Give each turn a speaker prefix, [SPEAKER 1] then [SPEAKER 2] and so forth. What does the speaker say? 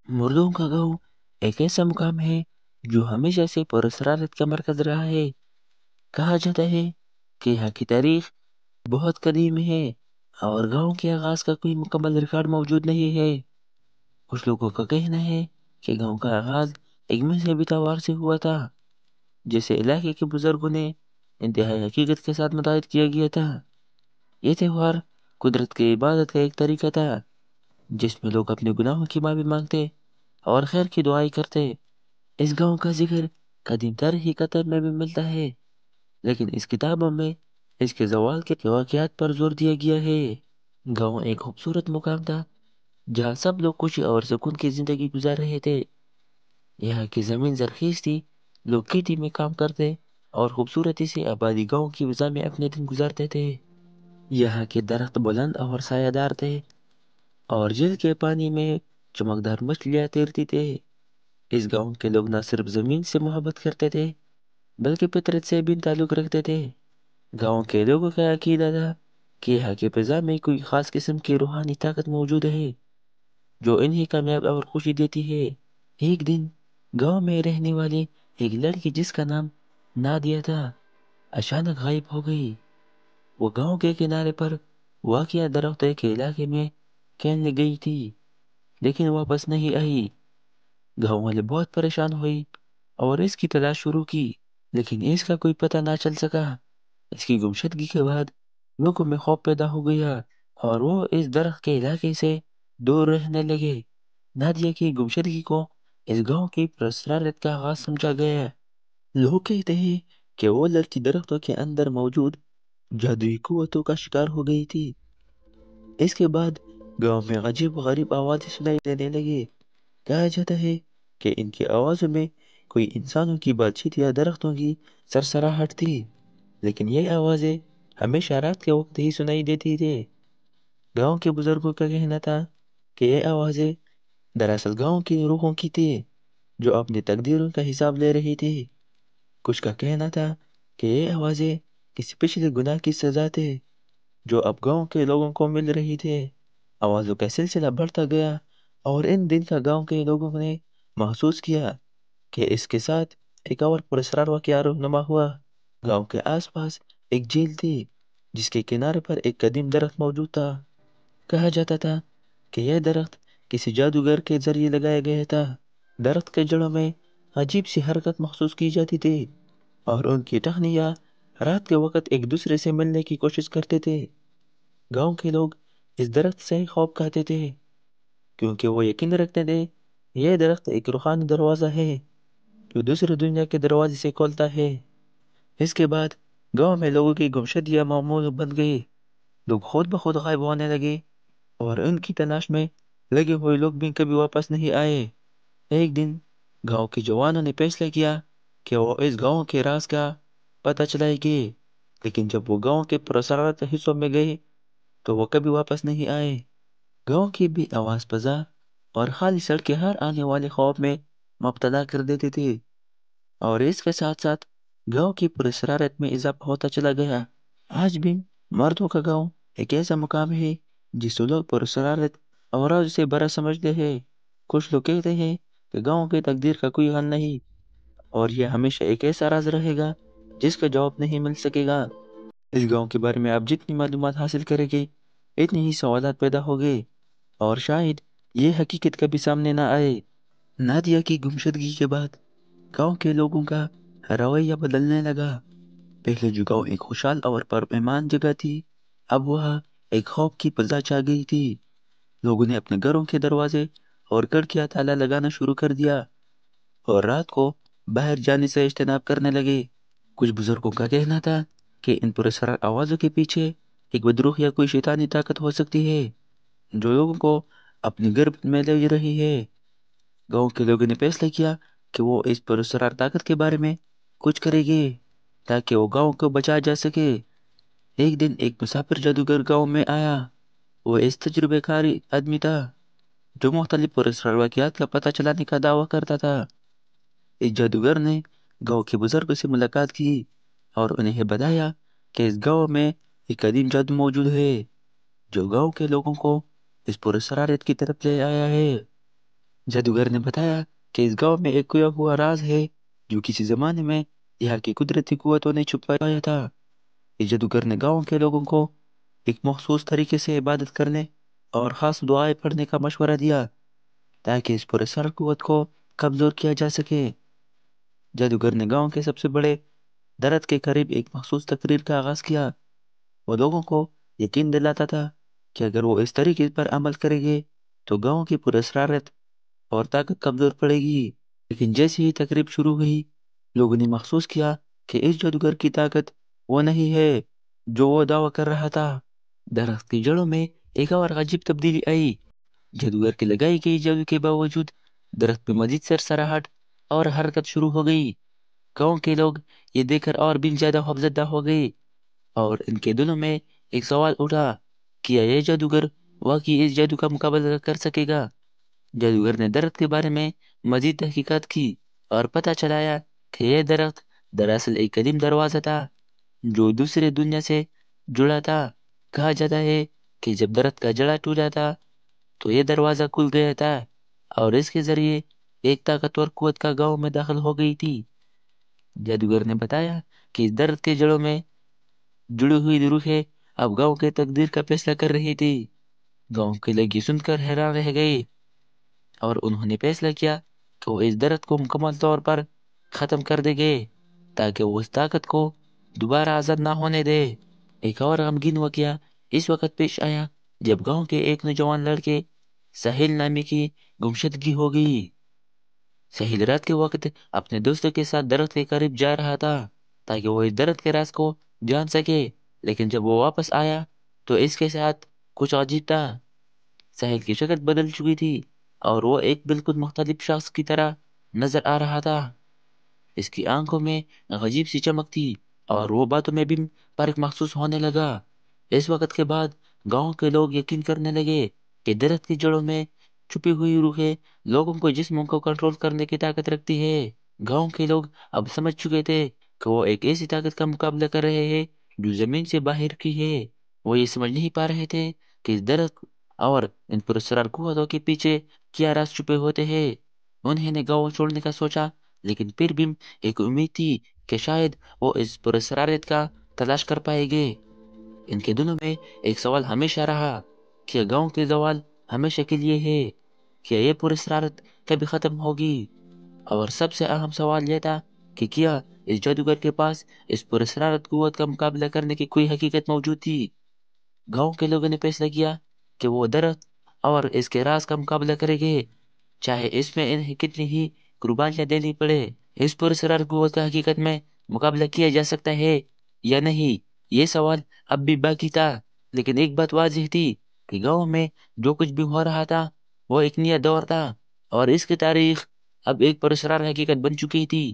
[SPEAKER 1] मुर्दों का गाँव एक ऐसा मुकाम है जो हमेशा से पुरस्कारत का मरकज रहा है। कहा जाता है कि यहाँ की तारीख बहुत कदीम है और गाँव के आगाज का कोई मुकम्मल रिकॉर्ड मौजूद नहीं है। कुछ लोगों का कहना है कि गांव का आगाज एक मजहबी त्योहार से हुआ था, जिसे इलाके के बुजुर्गों ने इंतहाई हकीकत के साथ मुताबिक किया गया था। ये त्योहार कुदरत की इबादत का एक तरीका था, जिसमें लोग अपने गुनाहों की माफी मांगते और खैर की दुआएं करते। इस गांव का जिक्र कदीम तारीखी कतब में भी मिलता है, लेकिन इस किताबों में इसके ज़वाल के वाक़यात पर जोर दिया गया है। गांव एक खूबसूरत मुकाम था जहां सब लोग खुशी और सुकून की जिंदगी गुजार रहे थे। यहाँ की जमीन जरखीज थी, लोग खेती में काम करते और खूबसूरती से आबादी गांव की फिजा में अपने दिन गुजारते थे। यहाँ के दरख्त बुलंद और सायादार थे और झील के पानी में चमकदार मछलियाँ तैरती थे। इस गांव के लोग न सिर्फ जमीन से मोहब्बत करते थे, बल्कि फितरत से भी ताल्लुक रखते थे। गांव के लोगों का अकीदा था कि यहाँ की फिजा में कोई खास किस्म की रूहानी ताकत मौजूद है, जो इन्हें कामयाब और खुशी देती है। एक दिन गांव में रहने वाली एक लड़की, जिसका नाम नादिया था, अचानक गायब हो गई। वो गांव के किनारे पर वाक़िया दरख्त के इलाके में खेलने गई थी, लेकिन वापस नहीं आई। गांव वाले बहुत परेशान हुए और इसकी तलाश शुरू की, लेकिन इसका कोई पता ना चल सका। इसकी गुमशुदगी के बाद लोगों में खौफ पैदा हो गया और वो इस दरख्त के इलाके से दूर रहने लगे। नादिया की गुमशुदगी को इस गांव की प्रसरारत का आगाज समझा गया है। लोग कहते हैं कि वो लड़की दरख्तों के अंदर मौजूद जादुई कुव्वतों का शिकार हो गई थी। इसके बाद गांव में अजीब गरीब आवाजें सुनाई देने लगी। कहा जाता है कि इनकी आवाज़ों में कोई इंसानों की बातचीत या दरख्तों की सरसराहट थी, लेकिन ये आवाज़ें हमेशा रात के वक्त ही सुनाई देती थी। गांव के बुजुर्गों का कहना था कि ये आवाज़ें दरअसल गांव की रूहों की थी, जो अपनी तकदीरों का हिसाब ले रही थी। कुछ का कहना था कि ये आवाज़ें किसी पिछले गुनाह की सजा थे, जो अब गांव के लोगों को मिल रही थी। आवाज़ों का सिलसिला बढ़ता गया और इन दिन का गांव के लोगों ने महसूस किया कि इसके साथ एक और पुरस्कार वाक़या रूनुमा हुआ। गांव के आसपास एक झील थी, जिसके किनारे पर एक कदीम दरख्त मौजूद था। कहा जाता था कि यह दरख्त किसी जादूगर के जरिए लगाया गया था। दरख्त के जड़ों में अजीब सी हरकत महसूस की जाती थी और उनकी टहनियाँ रात के वक्त एक दूसरे से मिलने की कोशिश करते थे। गांव के लोग इस दरख्त से खौफ खाते थे, क्योंकि वो यकीन रखते थे यह दरख्त एक रूहानी दरवाज़ा है जो दूसरी दुनिया के दरवाजे से खोलता है। इसके बाद गांव में लोगों की गुमशुदगियां मामूल बन गई। लोग खुद ब खुद गायब होने लगे और उनकी तलाश में लगे हुए लोग भी कभी वापस नहीं आए। एक दिन गांव के जवानों ने फैसला किया कि वो इस गांव के राज का पता चलाएंगे, लेकिन जब वो गांव के प्रसारित हिस्सों में गए तो वो कभी वापस नहीं आए। गांव की भी आवाज फजा और खाली सड़कें हर आने वाले खौफ में मुब्तला कर देती थी, और इसके साथ साथ गांव की पुरस्कारत में इजाफा होता चला गया। आज भी मर्दों का गांव एक ऐसा मुकाम है जिसे लोग पुरस्कारत और राज से बड़ा समझते हैं। कुछ लोग कहते हैं कि गांव की तकदीर का कोई हल नहीं और यह हमेशा एक ऐसा राज रहेगा जिसका जवाब नहीं मिल सकेगा। इस गांव के बारे में आप जितनी मालूमात हासिल करेंगे, इतनी ही सवालात पैदा होंगे और शायद ये हकीकत कभी सामने ना आए। नादिया की गुमशुदगी के बाद गांव के लोगों का रवैया बदलने लगा। पहले जो गांव एक खुशहाल और पुरअमान जगह थी, अब वह एक खौफ की फजा छा गई थी। लोगों ने अपने घरों के दरवाजे और खिड़कियां ताला लगाना शुरू कर दिया और रात को बाहर जाने से इज्तनाब करने लगे। कुछ बुजुर्गों का कहना था कि इन पुरस्कार आवाज़ों के पीछे एक बदरूह या कोई शैतानी ताकत हो सकती है, जो लोगों को अपनी गिरफ्त में ले रही है। गांव के लोगों ने फैसला किया कि वो इस पुरस्कार ताकत के बारे में कुछ करेंगे ताकि वो गांव को बचाया जा सके। एक दिन एक मुसाफिर जादूगर गांव में आया। वो इस तजुर्बेकार आदमी था जो मुख्तलिफ पुरस्कार वाक़यात का पता चलाने का दावा करता था। इस जादूगर ने गांव के बुजुर्गों से मुलाकात की और उन्हें बताया कि इस गांव में एक कदीम जादू मौजूद है, जो गांव के लोगों को इस पुरस्कार की तरफ ले आया है। جادوگر نے بتایا کہ اس گاؤں میں ایک کھویا ہوا راز ہے جو کسی زمانے میں یہاں کی قدرتی قوتوں نے چھپایا تھا۔ اس جادوگر نے گاؤں کے لوگوں کو ایک مخصوص طریقے سے عبادت کرنے اور خاص دعائیں پڑھنے کا مشورہ دیا تاکہ اس پراسرار قوت کو کمزور کیا جا سکے۔ جادوگر نے گاؤں کے سب سے بڑے درخت کے قریب ایک مخصوص تقریر کا آغاز کیا۔ وہ لوگوں کو یقین دلاتا تھا کہ اگر وہ اس طریقے پر عمل کریں گے تو گاؤں کی پراسرارت اور طاقت کمزور پڑے گی۔ لیکن جیسے ہی تقریب شروع ہوئی، لوگوں نے محسوس کیا کہ اس جادوگر کی طاقت وہ نہیں ہے جو وہ دعویٰ کر رہا تھا۔ درخت کی جڑوں میں ایک اور عجیب تبدیلی آئی۔ جادوگر کی لگائی گئی جادو کے باوجود درخت میں مزید سرسراہٹ اور حرکت شروع ہو گئی۔ گاؤں کے لوگ یہ دیکھ کر اور بھی زیادہ خوفزدہ ہو گئے اور ان کے دلوں میں ایک سوال اٹھا، کیا یہ جادوگر واقعی اس جادو کا مقابلہ کر سکے گا؟ جادوگر نے درخت کے بارے میں مزید تحقیقات کی اور پتہ چلایا کہ یہ درخت دراصل ایک قدیم دروازہ تھا جو دوسرے دنیا سے جڑا تھا۔ کہا جاتا ہے کہ جب درخت کا جڑا ٹوٹا تھا تو یہ دروازہ کھل گیا تھا اور اس کے ذریعے ایک طاقتور قوت کا گاؤں میں داخل ہو گئی تھی۔ جادوگر نے بتایا کہ اس درخت کے جڑوں میں جڑی ہوئی روحیں اب گاؤں کے تقدیر کا فیصلہ کر رہی تھی۔ گاؤں کے لوگ یہ سن کر حیران رہ گئے اور انہوں نے فیصلہ کیا کہ وہ اس درخت کو مکمل طور پر ختم کر دیں گے تاکہ وہ اس طاقت کو دوبارہ آزاد نہ ہونے دے۔ ایک اور غمگین واقعہ اس وقت پیش آیا جب گاؤں کے ایک نوجوان لڑکے ساحل نامی کی گمشدگی ہو گئی۔ ساحل رات کے وقت اپنے دوستوں کے ساتھ درخت کے قریب جا رہا تھا تاکہ وہ اس درخت کے راز کو جان سکے، لیکن جب وہ واپس آیا تو اس کے ساتھ کچھ عجیب تھا۔ ساحل کی شکل بدل چکی تھی اور وہ ایک بالکل مختلف شخص کی طرح نظر آ رہا تھا۔ اس کی آنکھوں میں عجیب سی چمک تھی اور وہ باتوں میں بھی فرق محسوس ہونے لگا۔ اس وقت کے بعد گاؤں کے لوگ یقین کرنے لگے کہ درخت کی جڑوں میں چھپی ہوئی روحیں لوگوں کو جسموں کو کنٹرول کرنے کی طاقت رکھتی ہے۔ گاؤں کے لوگ اب سمجھ چکے تھے کہ وہ ایک ایسی طاقت کا مقابلہ کر رہے ہیں جو زمین سے باہر کی ہے۔ وہ یہ سمجھ نہیں پا رہے تھے کہ اس درخت اور ان پراسرار قوتوں کے پیچھے کیا راز چھپے ہوتے ہیں۔ انہوں نے گاؤں چھوڑنے کا سوچا، لیکن پھر بھی ایک امید تھی کہ شاید وہ اس پراسرارت کا تلاش کر پائیں گے۔ ان کے دلوں میں ایک سوال ہمیشہ رہا، کیا گاؤں کے زوال ہمیشہ کے لیے ہے؟ کیا یہ پراسرارت کبھی ختم ہوگی؟ اور سب سے اہم سوال یہ تھا کہ کیا اس جادوگر کے پاس اس پراسرارت قوت کا مقابلہ کرنے کی کوئی حقیقت موجود تھی؟ گاؤں کے لوگوں نے فیصلہ کیا کہ وہ درخت اور اس کے راز کا مقابلہ کریں گے، چاہے اس میں انہیں کتنی ہی قربانیاں دینی پڑے۔ اس پراسرار قوت کا حقیقت میں مقابلہ کیا جا سکتا ہے یا نہیں، یہ سوال اب بھی باقی تھا، لیکن ایک بات واضح تھی کہ گاؤں میں جو کچھ بھی ہو رہا تھا وہ ایک نیا دور تھا اور اس کی تاریخ اب ایک پراسرار حقیقت بن چکی تھی۔